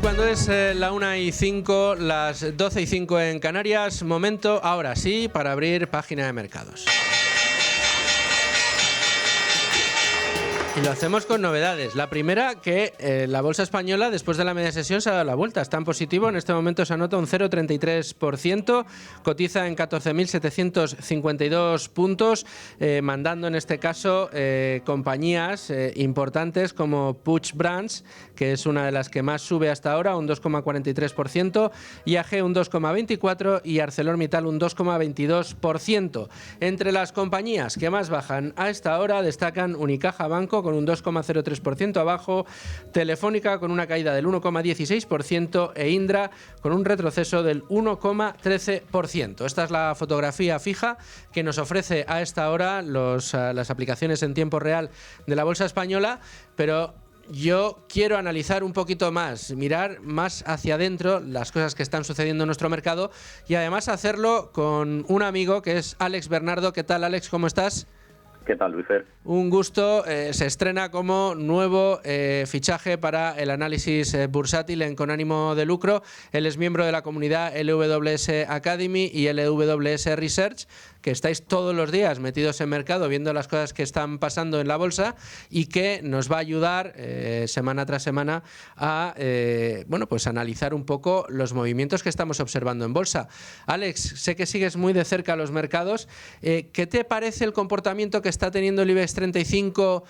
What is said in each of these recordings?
cuando es la 1:05, las 12:05 en Canarias, momento, ahora sí, para abrir página de mercados. Y lo hacemos con novedades. La primera, que la bolsa española, después de la media sesión, se ha dado la vuelta. Está en positivo. En este momento se anota un 0,33%. Cotiza en 14.752 puntos, mandando en este caso compañías importantes como Puig Brands, que es una de las que más sube hasta ahora, un 2,43%, IAG un 2,24% y ArcelorMittal un 2,22%. Entre las compañías que más bajan a esta hora destacan Unicaja Banco con un 2,03% abajo, Telefónica con una caída del 1,16% e Indra con un retroceso del 1,13%. Esta es la fotografía fija que nos ofrece a esta hora las aplicaciones en tiempo real de la bolsa española, pero yo quiero analizar un poquito más, mirar más hacia adentro las cosas que están sucediendo en nuestro mercado y además hacerlo con un amigo que es Alex Bernardo. ¿Qué tal, Alex? ¿Cómo estás? ¿Qué tal, Luisfer? Un gusto. Se estrena como nuevo fichaje para el análisis bursátil con ánimo de lucro. Él es miembro de la comunidad LWS Academy y LWS Research, que estáis todos los días metidos en mercado viendo las cosas que están pasando en la bolsa y que nos va a ayudar semana tras semana a pues analizar un poco los movimientos que estamos observando en bolsa. Alex, sé que sigues muy de cerca los mercados. ¿Qué te parece el comportamiento que está teniendo el IBEX 35,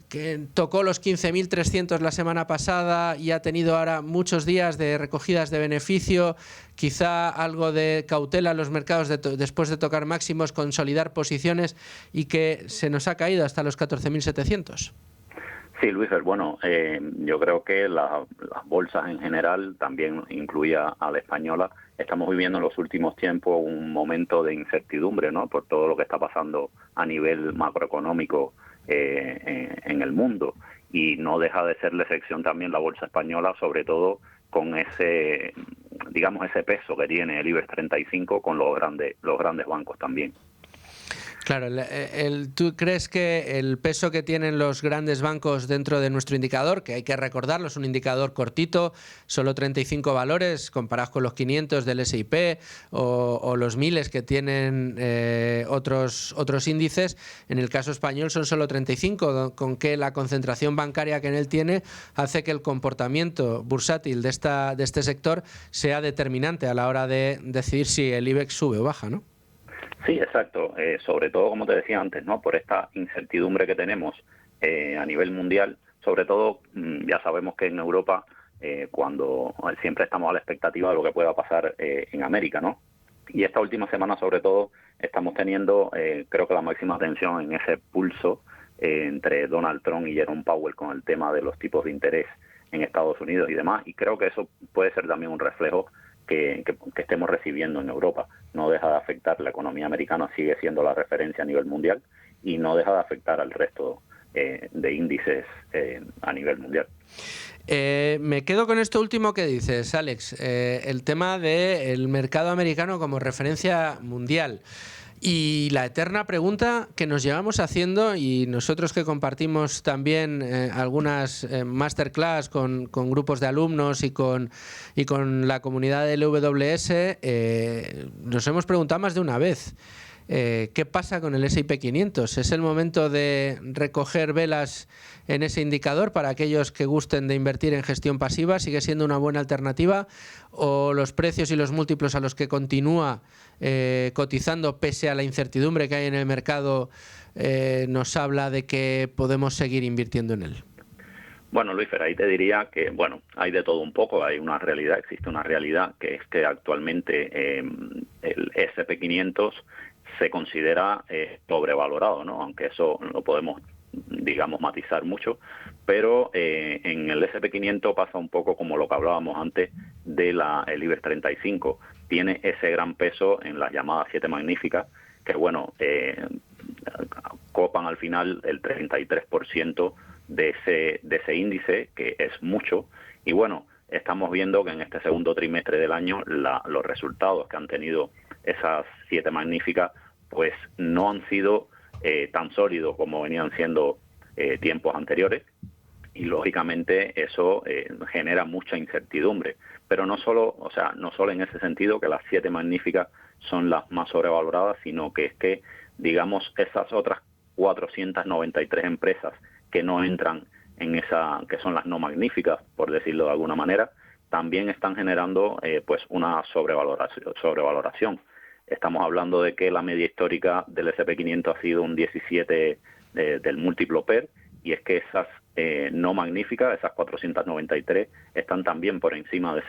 que tocó los 15.300 la semana pasada y ha tenido ahora muchos días de recogidas de beneficio, quizá algo de cautela en los mercados después de tocar máximos, consolidar posiciones y que se nos ha caído hasta los 14.700? Sí, Luisfer, bueno, yo creo que las bolsas en general, también incluía a la española, estamos viviendo en los últimos tiempos un momento de incertidumbre, ¿no?, por todo lo que está pasando a nivel macroeconómico en el mundo, y no deja de ser la excepción también la bolsa española, sobre todo con ese peso que tiene el IBEX 35 con los grandes bancos también. Claro, ¿tú crees que el peso que tienen los grandes bancos dentro de nuestro indicador, que hay que recordarlo, es un indicador cortito, solo 35 valores comparados con los 500 del S&P o los miles que tienen otros índices, en el caso español son solo 35, con que la concentración bancaria que en él tiene hace que el comportamiento bursátil de este sector sea determinante a la hora de decidir si el IBEX sube o baja, ¿no? Sí, exacto. Sobre todo, como te decía antes, ¿no?, por esta incertidumbre que tenemos a nivel mundial. Sobre todo, ya sabemos que en Europa, cuando siempre estamos a la expectativa de lo que pueda pasar en América, ¿no? Y esta última semana, sobre todo, estamos teniendo, creo que la máxima atención en ese pulso entre Donald Trump y Jerome Powell con el tema de los tipos de interés en Estados Unidos y demás. Y creo que eso puede ser también un reflejo que estemos recibiendo en Europa. No deja de afectar, la economía americana sigue siendo la referencia a nivel mundial y no deja de afectar al resto de índices a nivel mundial. Me quedo con esto último que dices, Alex, el tema del mercado americano como referencia mundial. Y la eterna pregunta que nos llevamos haciendo, y nosotros que compartimos también algunas masterclass con grupos de alumnos y con la comunidad del LWS, nos hemos preguntado más de una vez. ¿Qué pasa con el S&P 500? ¿Es el momento de recoger velas en ese indicador para aquellos que gusten de invertir en gestión pasiva? ¿Sigue siendo una buena alternativa? ¿O los precios y los múltiplos a los que continúa cotizando pese a la incertidumbre que hay en el mercado nos habla de que podemos seguir invirtiendo en él? Bueno, Luis, pero ahí te diría que, hay de todo un poco. Hay una realidad, existe una realidad, que es que actualmente el S&P 500 se considera sobrevalorado, ¿no? Aunque eso lo podemos, matizar mucho, pero en el S&P 500 pasa un poco como lo que hablábamos antes de el IBEX 35. Tiene ese gran peso en las llamadas 7 magníficas, que copan al final el 33% de ese índice, que es mucho. Y estamos viendo que en este segundo trimestre del año los resultados que han tenido esas 7 magníficas pues no han sido tan sólidos como venían siendo tiempos anteriores, y lógicamente eso genera mucha incertidumbre. Pero no solo en ese sentido que las 7 magníficas son las más sobrevaloradas, sino que es que, digamos, esas otras 493 empresas que no entran en esa, que son las no magníficas, por decirlo de alguna manera, también están generando pues una sobrevaloración. Estamos hablando de que la media histórica del S&P 500 ha sido un 17 del múltiplo PER, y es que esas no magníficas, esas 493, están también por encima de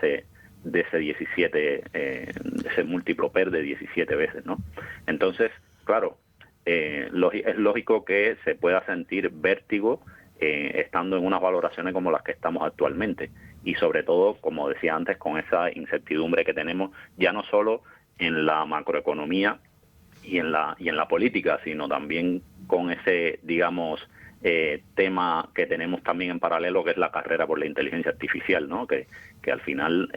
ese 17, de ese múltiplo PER de 17 veces, ¿no? Entonces, claro, es lógico que se pueda sentir vértigo estando en unas valoraciones como las que estamos actualmente, y sobre todo, como decía antes, con esa incertidumbre que tenemos ya no solo en la macroeconomía y en la política, sino también con ese, digamos, tema que tenemos también en paralelo, que es la carrera por la inteligencia artificial, ¿no? Que al final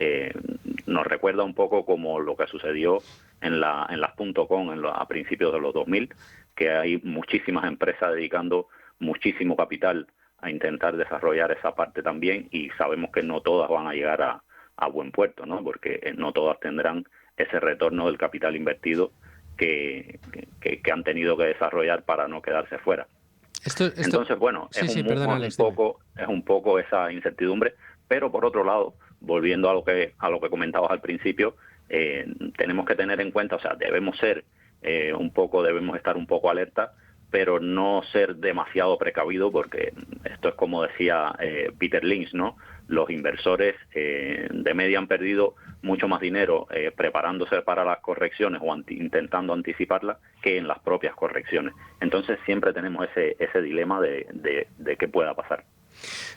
nos recuerda un poco como lo que sucedió en las .com a principios de los 2000, que hay muchísimas empresas dedicando muchísimo capital a intentar desarrollar esa parte también, y sabemos que no todas van a llegar a buen puerto, ¿no? Porque no todas tendrán ese retorno del capital invertido que han tenido que desarrollar para no quedarse fuera. Entonces, bueno, es un poco esa incertidumbre, pero por otro lado, volviendo a lo que comentabas al principio, tenemos que tener en cuenta, o sea, debemos estar un poco alerta, pero no ser demasiado precavido, porque esto es como decía Peter Lynch, ¿no? Los inversores de media han perdido mucho más dinero preparándose para las correcciones o intentando anticiparlas que en las propias correcciones. Entonces siempre tenemos ese dilema de qué pueda pasar.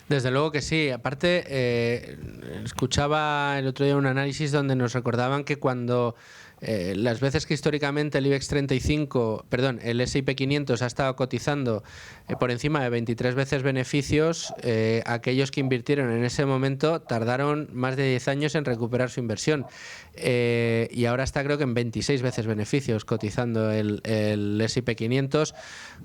Desde luego que sí. Aparte, escuchaba el otro día un análisis donde nos recordaban que cuando las veces que históricamente el IBEX 35, perdón, el S&P 500 ha estado cotizando por encima de 23 veces beneficios, aquellos que invirtieron en ese momento tardaron más de 10 años en recuperar su inversión. Y ahora está, creo que en 26 veces beneficios cotizando el S&P 500,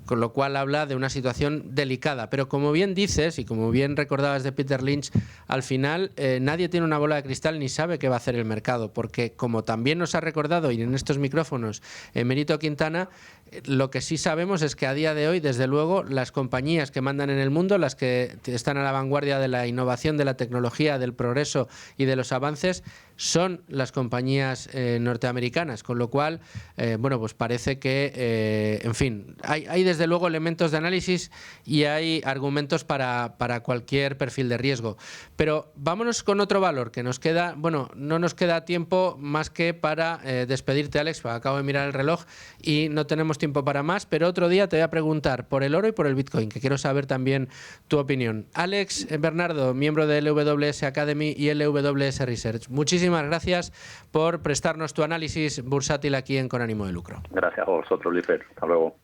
con lo cual habla de una situación delicada. Pero como bien dices, y como bien recordabas de Peter Lynch, al final nadie tiene una bola de cristal ni sabe qué va a hacer el mercado, porque como también nos ha recordado y en estos micrófonos Emérito Quintana, lo que sí sabemos es que a día de hoy, desde luego, las compañías que mandan en el mundo, las que están a la vanguardia de la innovación, de la tecnología, del progreso y de los avances, son las compañías norteamericanas, con lo cual, bueno, pues parece que, en fin, hay desde luego elementos de análisis y hay argumentos para cualquier perfil de riesgo. Pero vámonos con otro valor que nos queda, bueno, no nos queda tiempo más que para despedirte, Alex, acabo de mirar el reloj y no tenemos tiempo para más, pero otro día te voy a preguntar por el oro y por el Bitcoin, que quiero saber también tu opinión. Alex Bernardo, miembro de LWS Academy y LWS Research, muchísimas gracias por prestarnos tu análisis bursátil aquí en Con Ánimo de Lucro. Gracias a vosotros, Lifer. Hasta luego.